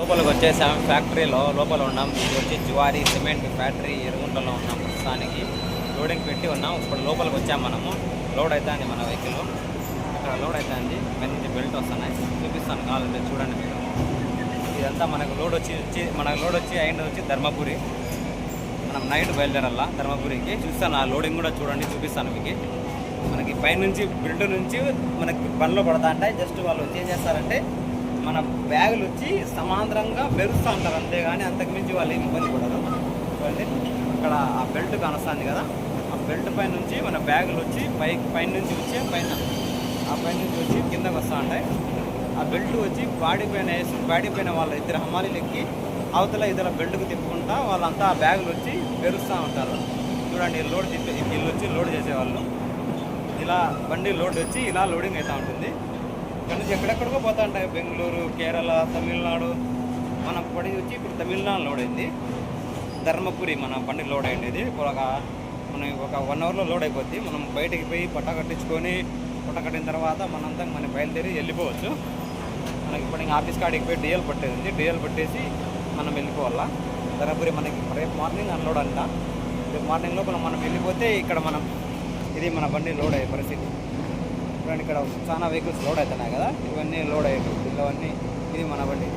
లోపలికి వచ్చేసాం. ఫ్యాక్టరీలో లోపల ఉన్నాం. ఇది వచ్చి జ్వారీ సిమెంట్ ఫ్యాక్టరీ ఎరుగుంటలో ఉన్నాం. ప్రస్తుతానికి లోడింగ్ పెట్టి ఉన్నాం. ఇప్పుడు లోపలికి వచ్చాం. మనము లోడ్ అవుతుంది మన వెహికల్. ఇక్కడ లోడ్ అవుతుంది. మంచి బెల్ట్ వస్తున్నాయి. చూపిస్తాను కావాలంటే చూడండి మీరు. ఇదంతా మనకు లోడ్ వచ్చి అయిన వచ్చి ధర్మపురి. మనం నైట్ బయలుదేరాల ధర్మపురికి. చూస్తాను ఆ లోడింగ్ కూడా చూడండి, చూపిస్తాను మీకు. మనకి పైనుంచి బిల్డ్ నుంచి మనకి బండ్లో పడతా ఉంటాయి. జస్ట్ వాళ్ళు వచ్చి ఏం చేస్తారంటే మన బ్యాగులు వచ్చి సమాంతరంగా మెరుస్తూ ఉంటారు, అంతేగాని అంతకుమించి వాళ్ళు ఏమి ఇబ్బంది పడరు. చూడండి అక్కడ ఆ బెల్ట్ కానొస్తుంది కదా, ఆ బెల్ట్ పై నుంచి మన బ్యాగులు వచ్చి పైనుంచి వచ్చి ఆ పైనుంచి వచ్చి కిందకు వస్తూ ఉంటాయి. ఆ బెల్ట్ వచ్చి బాడీ పైన వాళ్ళ ఇద్దరు హమాలీలు ఎక్కి అవతల ఇద్దరు బెల్ట్కు తిప్పుకుంటా వాళ్ళంతా ఆ బ్యాగులు వచ్చి పెరుస్తూ ఉంటారు. చూడండి వీళ్ళు వచ్చి లోడ్ చేసేవాళ్ళు. ఇలా బండి లోడ్ వచ్చి ఇలా లోడింగ్ అవుతూ ఉంటుంది. ఇక్కడ నుంచి ఎక్కడెక్కడికో పోతూ ఉంటాయి. బెంగళూరు, కేరళ, తమిళనాడు. మన బండి వచ్చి ఇప్పుడు తమిళనాడు లోడ్ అయింది. ధర్మపురి మన బండి లోడ్ అయ్యేది. మనం ఒక 1 అవర్లో లోడ్ అయిపోద్ది. మనం బయటికి పోయి పట్ట కట్టిన తర్వాత మనంతా మనం బయలుదేరి వెళ్ళిపోవచ్చు. మనకి ఇప్పుడు ఇంకా ఆఫీస్ కాడికి పోయి డిఎల్ పట్టేది ఉంది. డిఎల్ పట్టేసి మనం వెళ్ళిపోవాలా. ధర్మపురి మనకి రేపు మార్నింగ్ అన్లోడ్ అంట. రేపు మార్నింగ్ లోపల మనం వెళ్ళిపోతే ఇక్కడ ఇది మన బండి లోడ్ అయ్యే పరిస్థితి. ఇప్పుడు ఇక్కడ చాలా వెహికల్స్ లోడ్ అవుతున్నాయి కదా, ఇవన్నీ లోడ్ అయ్యేవి. ఇవన్నీ ఇది మన బండి.